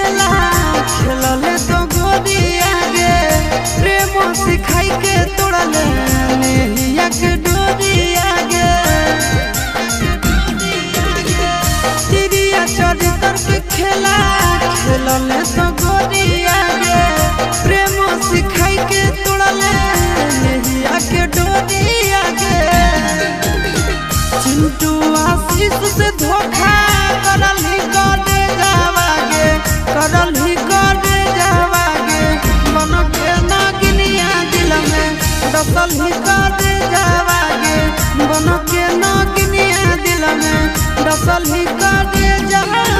खेला खेलले तो गोरिया गे प्रेम सिखाई के तोड़ले नेहिया के डोरिया गे तिरिया चरित्र के खेला खेलले तो गोरिया गे प्रेम सिखाई के तोड़ले नेहिया के डोरिया गे चिंटू आशीष से धोखा करली करे जावागे करली करे जावागे मन के नागिनिया दिल में डसली करे जावागे मन के नागिनिया दिल में डसली करे जावागे।